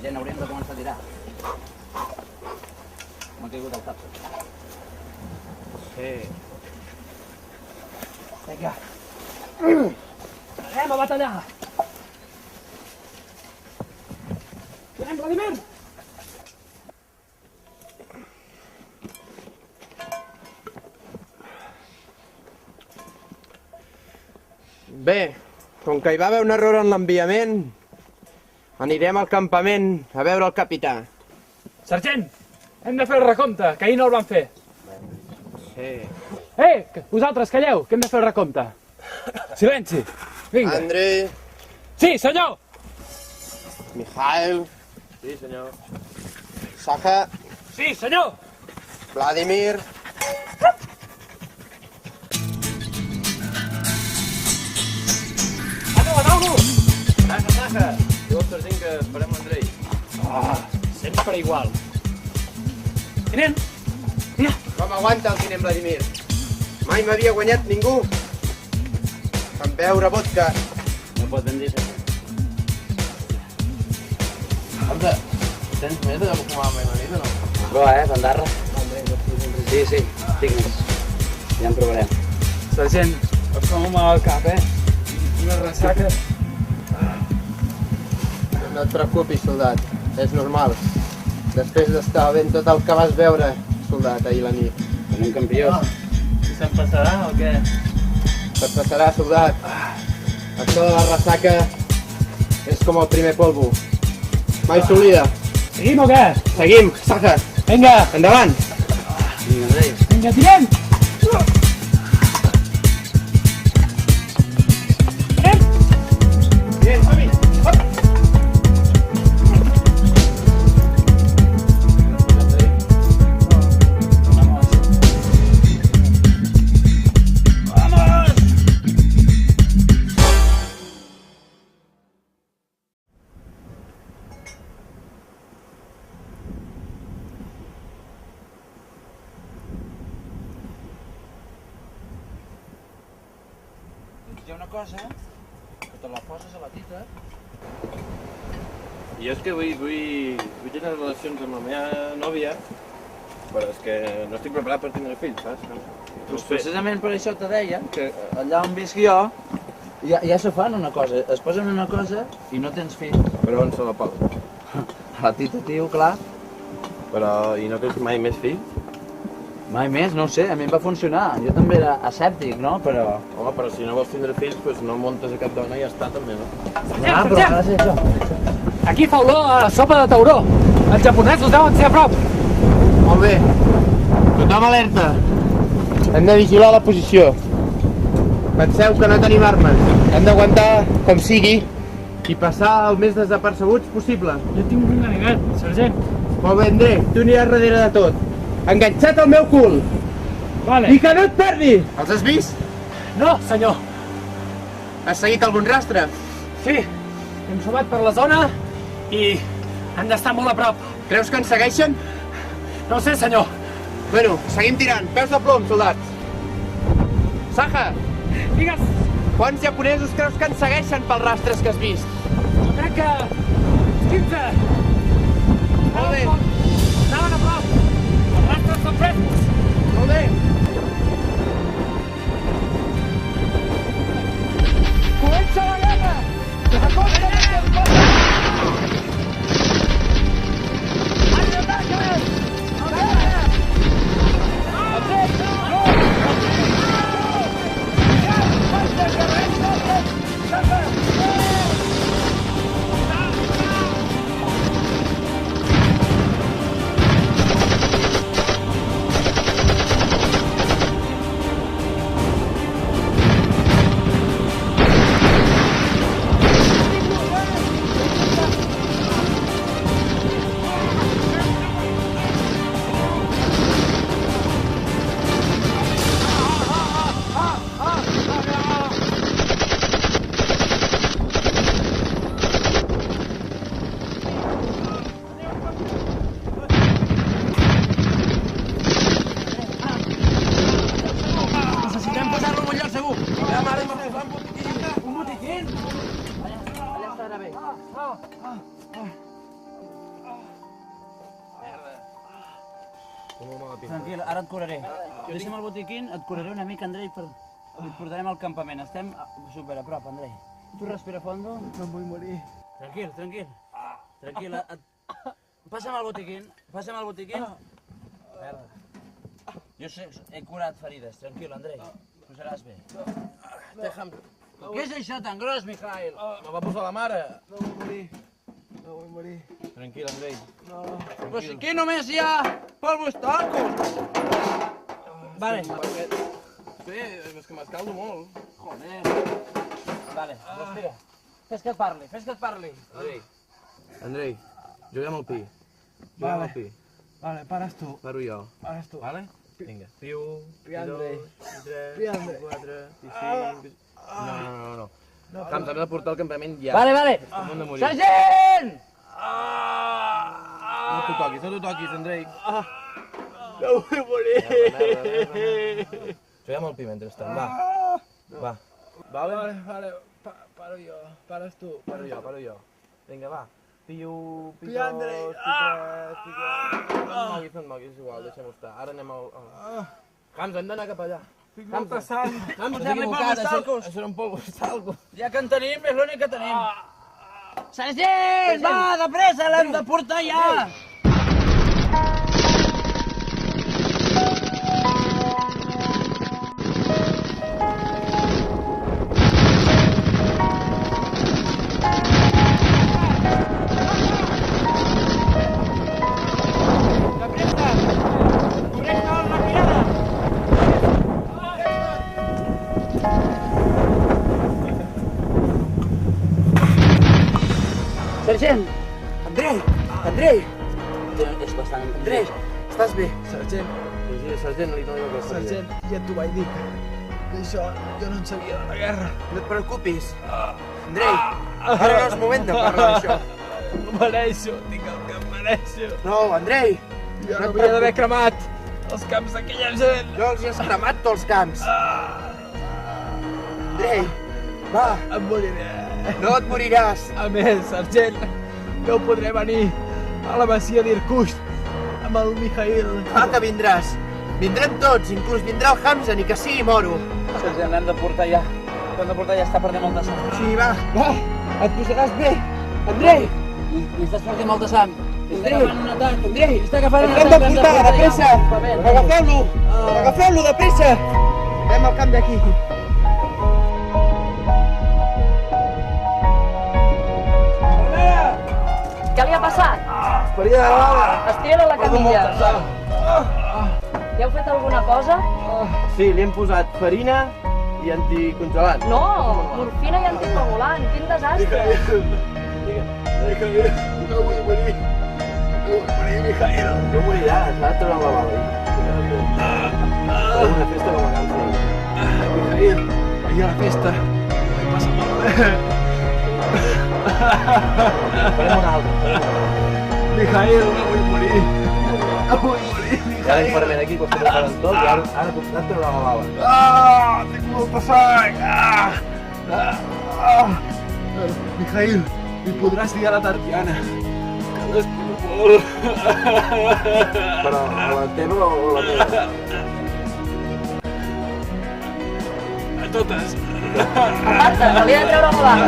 Gent, hauríem de començar a tirar. M'ha caigut el cap. Sí. Vinga. Anem a batallar! Anem, Vladimir! Bé, com que hi va haver un error en l'enviament, anirem al campament a veure el capità. Sergent, hem de fer el recompte, que ahir no el van fer. Sí. Vosaltres calleu, que hem de fer el recompte. Silenci, vinga. Andrei, Sí, senyor! Mikhail, Sí, senyor. Saja, Sí, senyor! Vladimir... Saja! Diu el sergent que esperem l'Andrei. Sempre igual. Tinent, mira. Com aguanta el tinent Vladimir? Mai m'havia guanyat ningú. Vam beure vodka. No pot ben dir, senyor. Anda, tens més de fumar mai la nit o no? Bo, bandarra? Sí, sí, tinc més. Ja en provarem. Sergent, em fa molt mal al cap, Una ressaca. No et preocupis, soldat. És normal. Després d'estar ben tot el que vas veure, soldat, ahir la nit. Tenim campió. Si se'n passarà o què? Et passarà, soldat. Això de la ressaca és com el primer polvo. Mai s'oblida. Seguim o què? Seguim, Saja. Vinga, Endavant. Vinga, Andrei. vinga, tinent! Bien, som-hi. Hi ha una cosa, que te la poses a la tita. Jo és que vull tenir relacions amb la meva nòvia, però és que no estic preparat per tindre fills, saps? Doncs precisament per això te deia que allà on visc jo ja se fan una cosa, es posen una cosa i no tens fill. Però on se la posa? A la tita, tio, clar. Però i no tens mai més fills? Mai més, no ho sé, a mi em va funcionar. Jo també era escèptic, no? Però... Home, però si no vols tindre fills, doncs no montes a cap dona i ja està també, no? Ah, però ha de ser això. Aquí fa olor a sopa de tauró. Els japonesos deuen ser a prop. Molt bé. Tothom alerta. Hem de vigilar la posició. Penseu que no tenim armes. Hem d'aguantar com sigui i passar el més desapercebuts possible. Jo tinc un ganivet, sergent. Molt bé, André, tu aniràs darrere de tot. Enganxat al meu cul. Vale. I que no et perdi! Els has vist? No, senyor. Has seguit algun rastre? Sí, hem sobat per la zona i han d'estar molt a prop. Creus que ens segueixen? No ho sé, senyor. Bueno, seguim tirant. Peus de plom, soldats. Saja, Digues, quants japonesos creus que ens segueixen pels rastres que has vist? jo crec que 15. Molt bé. Anaven a prop. Els rastres són frescos. Molt bé. Comença la guerra! Acosta més que es pot! Ataques! Tranquil, ara et curaré. Deixa'm el botiquín, et curaré una mica, Andrei, i et portarem al campament. Estem super a prop, Andrei. Tu respira fondo. No em vull morir. Tranquil, tranquil. Tranquil, passa'm el botiquín. Passa'm el botiquín. Merda. Jo sé, he curat ferides. Tranquil, Andrei. Posaràs bé. Què és això tan gros, Mikhail? Me va posar la mare. No vull morir. No vull morir. Tranquil, Andrei. No. Però si aquí només hi ha polvos tacos. Vale. Sí, és que m'escaldo molt. Joder. Vale, respira. Fes que et parli, fes que et parli. Andrei, juguem al pi. Juguem al pi. Vale, pares tu. Paro jo. Pares tu. Vale? Vinga. Pi 1, Pi Andrei. pi 2, Pi Andrei. pi 4, pi 5... No. Camps, hem de portar al campament ja. Vale, vale. Estem a punt de morir. Sergent! No t'ho toquis, Andrei. No vull morir. Merda. Juguem al pi mentrestant, va. Va. Vale. Paro jo. Pares tu. Paro jo. Vinga, va. Pi 1, pi 2, Pi Andrei. pi 3, pi 4... No et moguis, és igual, deixa'm estar. Ara anem al... Camps, hem d'anar cap allà. Tinc molta sang. Vam posar-li polvos talcos. Això eren polvos talcos. Ja que en tenim, és l'únic que tenim. Sergent, va, de pressa, l'hem de portar ja. Sergent! Andrei! És bastant... Andrei, estàs bé? Sergent, Sí, sergent, li dono aquesta sergent, ja t'ho vaig dir que això jo no en sabia de la guerra. No et preocupis. Andrei, ara no és moment de parlar d'això. Ho mereixo, tinc el que em mereixo. No, Andrei, Jo No no et havia d'haver cremat els camps d'aquella gent. no els has cremat tots els camps. Andrei, va, Em moriré. no et moriràs. A més, sergent, no podré venir a la masia d'Irkutsk amb el Mikhail. Clar que vindràs. Vindrem tots, inclús vindrà el Hamza, ni que sigui moro. Sergent, l'hem de portar ja. L'hem de portar ja, està perdent molta sang. Sí, va, et posaràs bé. Andrei, Li estàs perdent molta sang. Li està Andrei, agafant un atac. Andrei, Li està agafant un l'hem atac. de portar, de pressa. Agafeu-lo, agafeu-lo, de pressa. Anem al camp d'aquí. Què li ha passat? Ferida de bala. Estira la camilla. Ja heu fet alguna cosa? Sí, li hem posat farina i anticongelant. No, morfina i anticoagulant. Quin desastre. Mikhail, no vull morir. No vull morir, Mikhail. No moriràs, s'ha de treure la bala. Farem una festa com a Can Fei. Mikhail, ahir a la festa vaig passar malament. Farem una altra. Mikhail, no vull morir. No vull morir, Hi ha Mikhail. l'infermer aquí, que ho preparant tot, i ara t'has de treure la bala. Tinc molta sang. Mikhail, li podràs dir a la Tatiana que l'estimo molt. Però la teva o la meva? A totes. Aparta, que li ha de treure la bala.